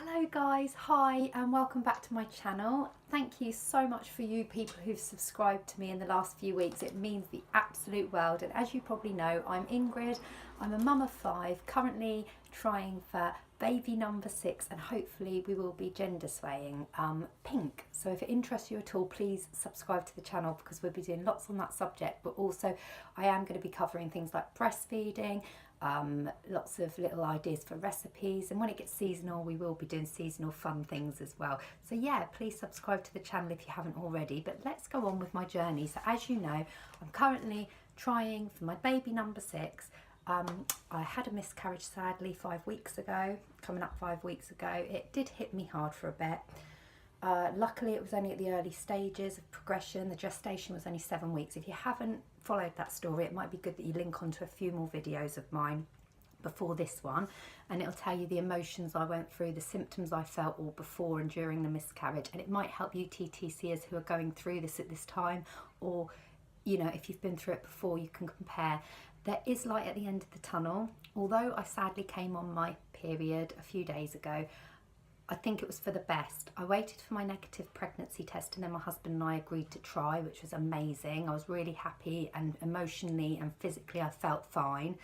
Hello guys, hi and welcome back to my channel. Thank you so much for you people who've subscribed to me in the last few weeks. It means the absolute world, and as you probably know, I'm Ingrid. I'm a mum of 5, currently trying for baby number 6, and hopefully we will be gender swaying pink. So if it interests you at all, please subscribe to the channel because we'll be doing lots on that subject, but also I am going to be covering things like breastfeeding, lots of little ideas for recipes, and when it gets seasonal we will be doing seasonal fun things as well. So yeah, please subscribe to the channel if you haven't already. But let's go on with my journey. So as you know, I'm currently trying for my baby number 6. I had a miscarriage sadly 5 weeks ago, coming up 5 weeks ago. It did hit me hard for a bit. Luckily it was only at the early stages of progression. The gestation was only 7 weeks. If you haven't followed that story, it might be good that you link onto a few more videos of mine before this one, and it'll tell you the emotions I went through, the symptoms I felt all before and during the miscarriage, and it might help you TTCers who are going through this at this time, or you know, if you've been through it before, you can compare. There is light at the end of the tunnel. Although I sadly came on my period a few days ago, I think it was for the best. I waited for my negative pregnancy test, and then my husband and I agreed to try, which was amazing. I was really happy, and emotionally and physically I felt fine.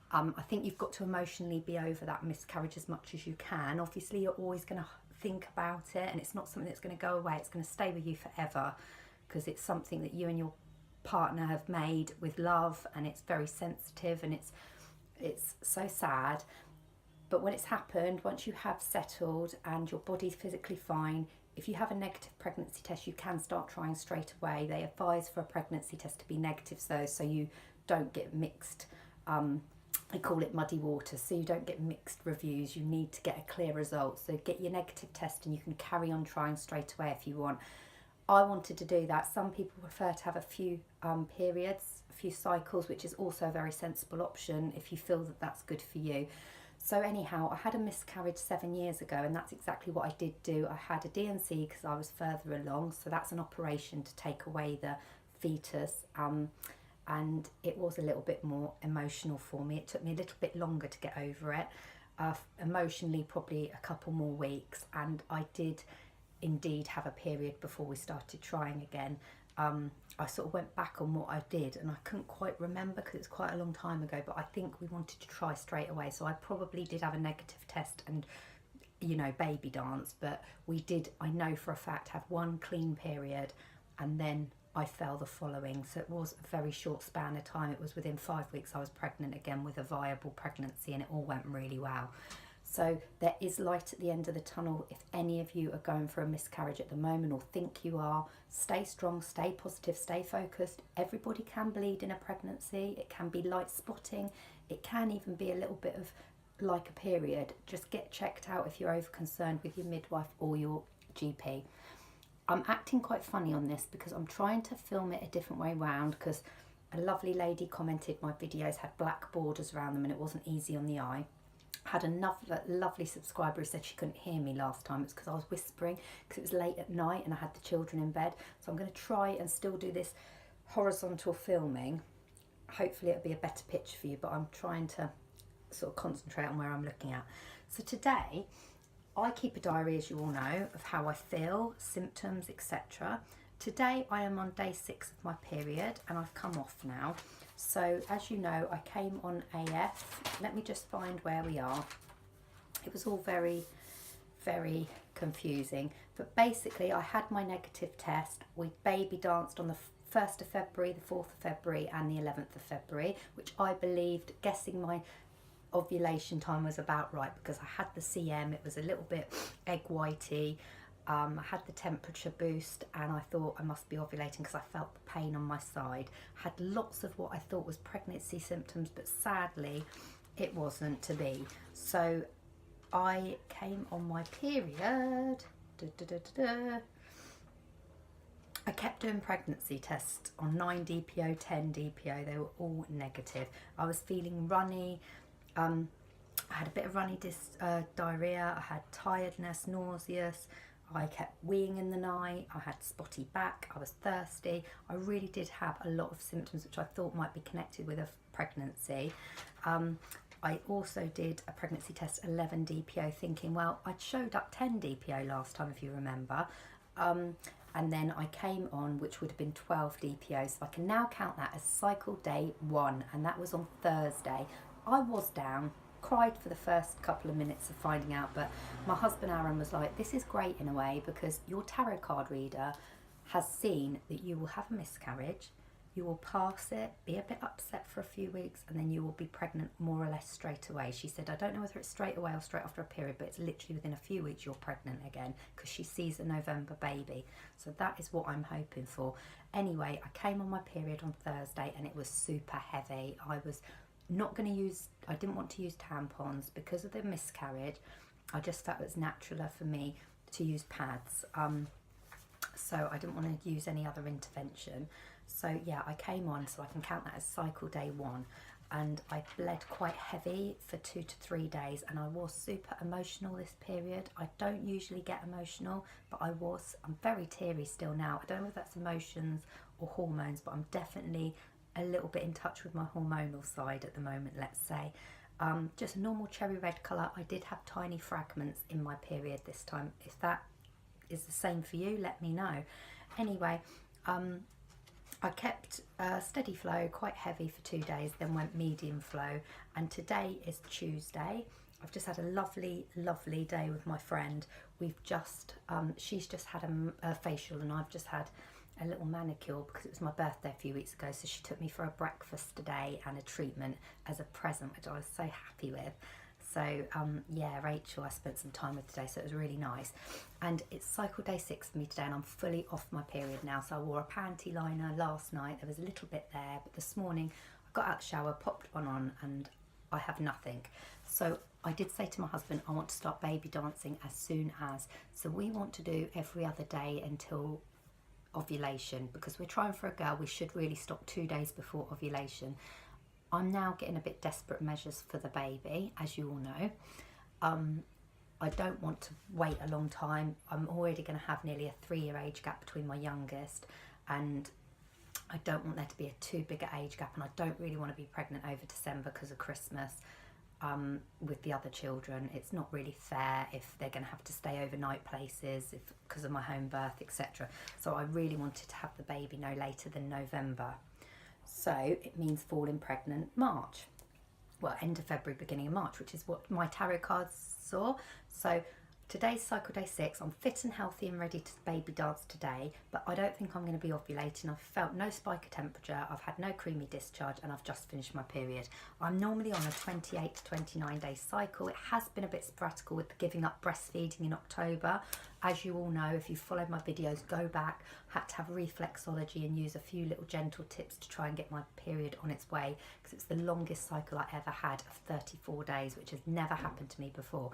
I think you've got to emotionally be over that miscarriage as much as you can. Obviously you're always going to think about it, and it's not something that's going to go away. It's going to stay with you forever because it's something that you and your partner have made with love, and it's very sensitive, and it's so sad. But when it's happened, once you have settled and your body's physically fine, if you have a negative pregnancy test, you can start trying straight away. They advise for a pregnancy test to be negative, so you don't get mixed, they call it muddy water, so you don't get mixed reviews. You need to get a clear result. So get your negative test and you can carry on trying straight away if you want. I wanted to do that. Some people prefer to have a few periods, a few cycles, which is also a very sensible option if you feel that that's good for you. So anyhow, I had a miscarriage 7 years ago, and that's exactly what I did do. I had a D&C because I was further along, so that's an operation to take away the fetus, and it was a little bit more emotional for me. It took me a little bit longer to get over it, emotionally probably a couple more weeks, and I did indeed have a period before we started trying again. I sort of went back on what I did, and I couldn't quite remember because it's quite a long time ago, but I think we wanted to try straight away. So I probably did have a negative test and, you know, Babydance, but we did, I know for a fact, have one clean period, and then I fell the following. So it was a very short span of time. It was within 5 weeks I was pregnant again with a viable pregnancy, and it all went really well. So there is light at the end of the tunnel. If any of you are going for a miscarriage at the moment or think you are, stay strong, stay positive, stay focused. Everybody can bleed in a pregnancy. It can be light spotting. It can even be a little bit of like a period. Just get checked out if you're over concerned with your midwife or your GP. I'm acting quite funny on this because I'm trying to film it a different way round, because a lovely lady commented my videos had black borders around them and it wasn't easy on the eye. Had another lovely subscriber who said she couldn't hear me last time. It's because I was whispering because it was late at night and I had the children in bed. So I'm going to try and still do this horizontal filming. Hopefully it'll be a better picture for you, but I'm trying to sort of concentrate on where I'm looking at. So today I keep a diary, as you all know, of how I feel, symptoms, etc. Today I am on day 6 of my period and I've come off now. So as you know, I came on AF. Let me just find where we are. It was all very, very confusing. But basically I had my negative test. We baby danced on the 1st of February, the 4th of February and the 11th of February, which I believed, guessing my ovulation time was about right, because I had the CM. It was a little bit egg whitey. I had the temperature boost and I thought I must be ovulating because I felt the pain on my side. Had lots of what I thought was pregnancy symptoms, but sadly it wasn't to be. So I came on my period. I kept doing pregnancy tests on 9 DPO, 10 DPO. They were all negative. I was feeling runny. I had a bit of runny diarrhea. I had tiredness, nauseous. I kept weeing in the night, I had spotty back, I was thirsty. I really did have a lot of symptoms which I thought might be connected with a pregnancy. I also did a pregnancy test 11 DPO, thinking, well, I'd showed up 10 DPO last time, if you remember. And then I came on, which would have been 12 DPO. So I can now count that as cycle day 1, and that was on Thursday. I was down, cried for the first couple of minutes of finding out, but my husband Aaron was like, this is great in a way, because your tarot card reader has seen that you will have a miscarriage, you will pass it, be a bit upset for a few weeks, and then you will be pregnant more or less straight away. She said, I don't know whether it's straight away or straight after a period, but it's literally within a few weeks you're pregnant again, because she sees a November baby. So that is what I'm hoping for. Anyway, I came on my period on Thursday and it was super heavy. I was not going to use, I didn't want to use tampons because of the miscarriage. I just felt it was natural for me to use pads. So I didn't want to use any other intervention. So yeah, I came on, so I can count that as cycle day 1, and I bled quite heavy for 2 to 3 days, and I was super emotional this period. I don't usually get emotional, but I'm very teary still now. I don't know if that's emotions or hormones, but I'm definitely a little bit in touch with my hormonal side at the moment, let's say. Just a normal cherry red colour. I did have tiny fragments in my period this time. If that is the same for you, let me know. Anyway, I kept steady flow, quite heavy for 2 days, then went medium flow, and today is Tuesday. I've just had a lovely, lovely day with my friend. We've just, she's just had a facial, and I've just had a little manicure because it was my birthday a few weeks ago, so she took me for a breakfast today and a treatment as a present, which I was so happy with. So yeah, Rachel I spent some time with today, so it was really nice. And it's cycle day 6 for me today, and I'm fully off my period now. So I wore a panty liner last night, there was a little bit there, but this morning I got out the shower, popped one on, and I have nothing. So I did say to my husband, I want to start baby dancing as soon as. So we want to do every other day until ovulation, because we're trying for a girl. We should really stop 2 days before ovulation. I'm now getting a bit desperate measures for the baby, as you all know. I don't want to wait a long time. I'm already going to have nearly a 3-year age gap between my youngest, and I don't want there to be a too big an age gap, and I don't really want to be pregnant over December because of Christmas. With the other children, it's not really fair if they're going to have to stay overnight places because of my home birth, etc. So I really wanted to have the baby no later than November. So it means falling pregnant March. Well, end of February, beginning of March, which is what my tarot cards saw. So today's cycle day 6. I'm fit and healthy and ready to baby dance today, but I don't think I'm going to be ovulating. I've felt no spike of temperature, I've had no creamy discharge, and I've just finished my period. I'm normally on a 28 to 29 day cycle. It has been a bit sporadic with giving up breastfeeding in October. As you all know, if you've followed my videos, go back. Had to have reflexology and use a few little gentle tips to try and get my period on its way, because it's the longest cycle I ever had of 34 days, which has never happened to me before.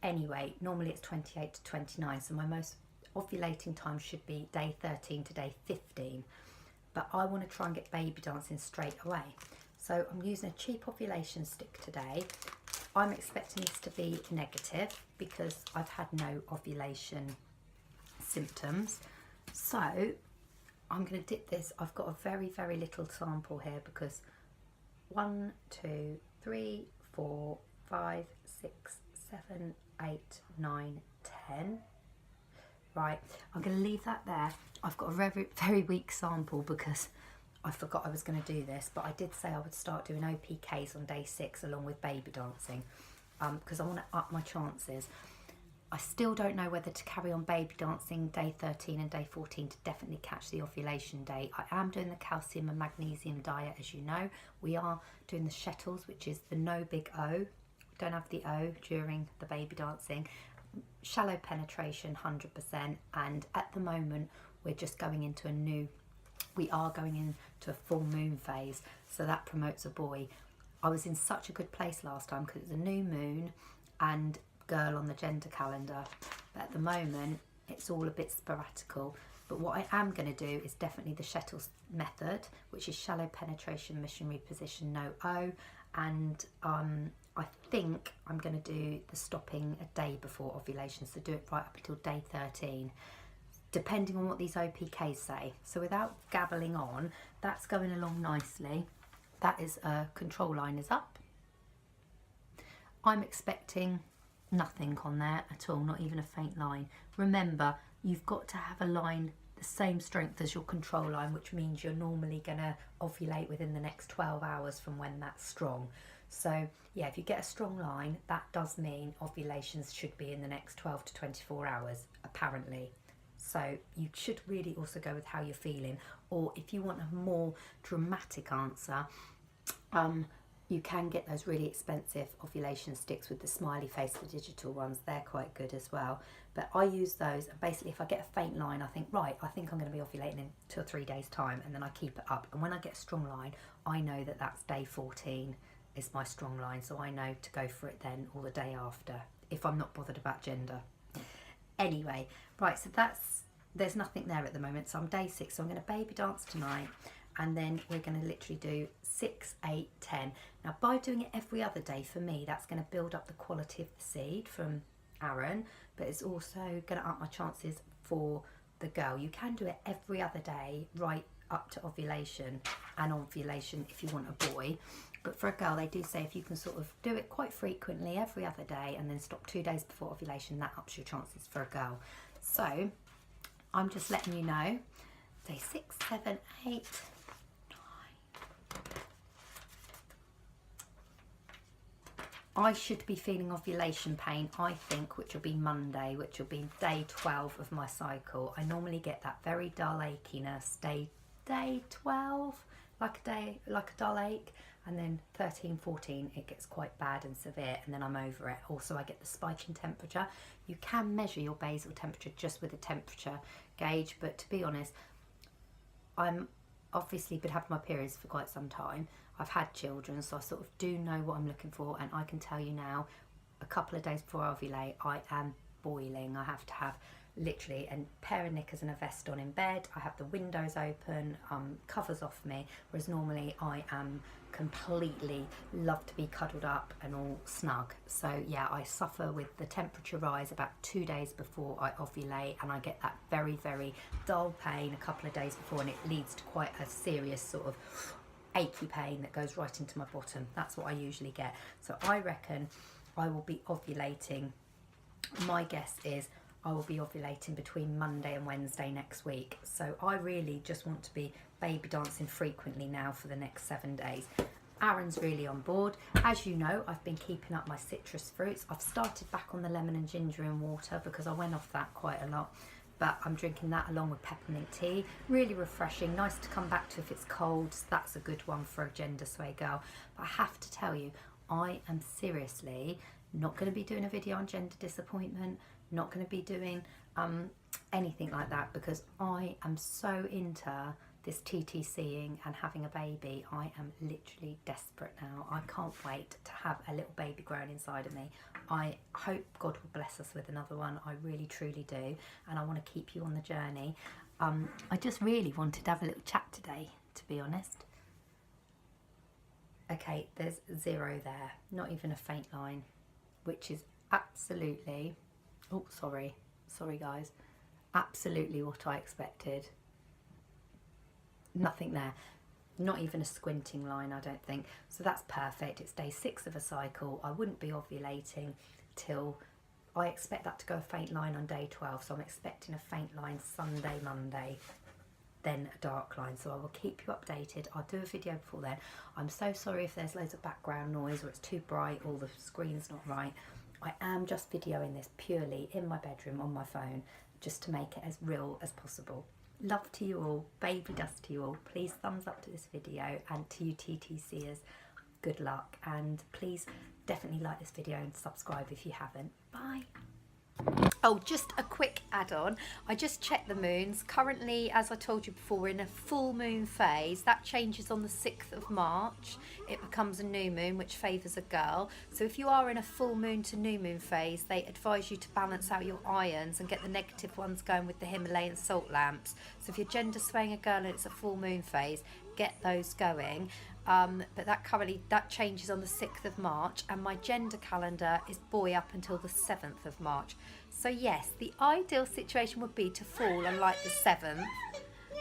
Anyway, normally it's 28 to 29, so my most ovulating time should be day 13 to day 15. But I want to try and get baby dancing straight away. So I'm using a cheap ovulation stick today. I'm expecting this to be negative because I've had no ovulation symptoms. So I'm going to dip this. I've got a very, very little sample here because 1, 2, 3, 4, 5, 6, 7, 8, 9, 10. Right, I'm going to leave that there. I've got a very, very weak sample because I forgot I was going to do this, but I did say I would start doing OPKs on day 6 along with baby dancing, because I want to up my chances. I still don't know whether to carry on baby dancing day 13 and day 14 to definitely catch the ovulation date. I am doing the calcium and magnesium diet, as you know. We are doing the Shettles, which is the no big O. Don't have the O during the baby dancing. Shallow penetration 100%, and at the moment we're just going into we are going into a full moon phase, so that promotes a boy. I was in such a good place last time because it was a new moon and girl on the gender calendar, but at the moment it's all a bit sporadical. But what I am going to do is definitely the Shettles method, which is shallow penetration, missionary position, no O, and I think I'm going to do the stopping a day before ovulation, so do it right up until day 13, depending on what these OPKs say. So without gabbling on, that's going along nicely. That is control line is up. I'm expecting nothing on there at all, not even a faint line. Remember, you've got to have a line the same strength as your control line, which means you're normally going to ovulate within the next 12 hours from when that's strong. So yeah, if you get a strong line, that does mean ovulations should be in the next 12 to 24 hours, apparently. So you should really also go with how you're feeling. Or if you want a more dramatic answer, you can get those really expensive ovulation sticks with the smiley face, the digital ones. They're quite good as well. But I use those, and basically if I get a faint line, I think, right, I think I'm going to be ovulating in 2 or 3 days time, and then I keep it up. And when I get a strong line, I know that that's day 14 is my strong line, so I know to go for it then, or the day after, if I'm not bothered about gender. Anyway, right, so there's nothing there at the moment, so I'm day 6, so I'm going to baby dance tonight, and then we're going to literally do 6, 8, 10. Now, by doing it every other day, for me, that's going to build up the quality of the seed from Aaron, but it's also going to up my chances for the girl. You can do it every other day right up to ovulation, and ovulation if you want a boy. But for a girl, they do say if you can sort of do it quite frequently every other day and then stop 2 days before ovulation, that ups your chances for a girl. So I'm just letting you know, day 6, 7, 8, 9. I should be feeling ovulation pain, I think, which will be Monday, which will be day 12 of my cycle. I normally get that very dull achiness, day 12, like a dull ache, and then 13, 14 it gets quite bad and severe, and then I'm over it. Also, I get the spike in temperature. You can measure your basal temperature just with a temperature gauge, but to be honest, I'm obviously been having my periods for quite some time. I've had children, so I sort of do know what I'm looking for, and I can tell you now, a couple of days before I ovulate, I am boiling. I have to have literally a pair of knickers and a vest on in bed. I have the windows open, covers off me, whereas normally I am completely love to be cuddled up and all snug. So yeah, I suffer with the temperature rise about 2 days before I ovulate, and I get that very, very dull pain a couple of days before, and it leads to quite a serious sort of achy pain that goes right into my bottom. That's what I usually get. So I reckon I will be ovulating, my guess is I will be ovulating between Monday and Wednesday next week. So I really just want to be baby dancing frequently now for the next 7 days. Aaron's really on board. As you know, I've been keeping up my citrus fruits. I've started back on the lemon and ginger in water because I went off that quite a lot. But I'm drinking that along with peppermint tea. Really refreshing, nice to come back to if it's cold. So that's a good one for a gender sway girl. But I have to tell you, I am seriously not going to be doing a video on gender disappointment, not going to be doing anything like that, because I am so into this TTCing and having a baby. I am literally desperate now. I can't wait to have a little baby growing inside of me. I hope God will bless us with another one. I really truly do, and I want to keep you on the journey. I just really wanted to have a little chat today, to be honest. Okay, there's 0 there, not even a faint line, which is absolutely, oh sorry guys, absolutely what I expected. Nothing there, not even a squinting line, I don't think. So that's perfect. It's day 6 of a cycle. I wouldn't be ovulating till, I expect that to go a faint line on day 12, so I'm expecting a faint line Sunday, Monday, then a dark line. So I will keep you updated. I'll do a video before then. I'm so sorry if there's loads of background noise or it's too bright or the screen's not right. I am just videoing this purely in my bedroom on my phone, just to make it as real as possible. Love to you all, baby dust to you all. Please thumbs up to this video, and to you TTCers, good luck, and please definitely like this video and subscribe if you haven't. Bye. Oh, just a quick add-on. I just checked the moons. Currently, as I told you before, we're in a full moon phase. That changes on the 6th of March. It becomes a new moon, which favours a girl. So if you are in a full moon to new moon phase, they advise you to balance out your ions and get the negative ones going with the Himalayan salt lamps. So if you're gender swaying a girl and it's a full moon phase, get those going. But that changes on the 6th of March, and my gender calendar is boy up until the 7th of March. So yes, the ideal situation would be to fall on like the 7th.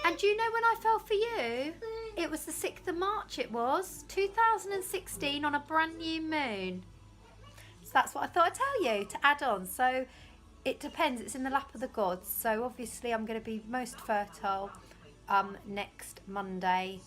And do you know when I fell for you? It was the 6th of March, it was 2016, on a brand new moon. that's what I thought I'd tell you to add on. So it depends, it's in the lap of the gods. So obviously I'm going to be most fertile next Monday,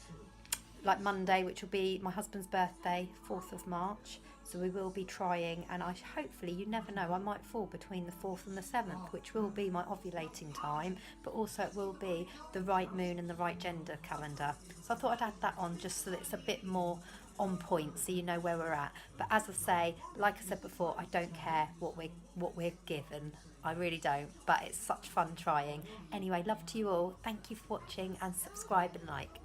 like Monday, which will be my husband's birthday, 4th of March. So we will be trying, and hopefully, you never know, I might fall between the 4th and the 7th, which will be my ovulating time, but also it will be the right moon and the right gender calendar. So I thought I'd add that on just so that it's a bit more on point, so you know where we're at. But as I say, like I said before, I don't care what we're given. I really don't, but it's such fun trying. Anyway, love to you all. Thank you for watching, and subscribe and like.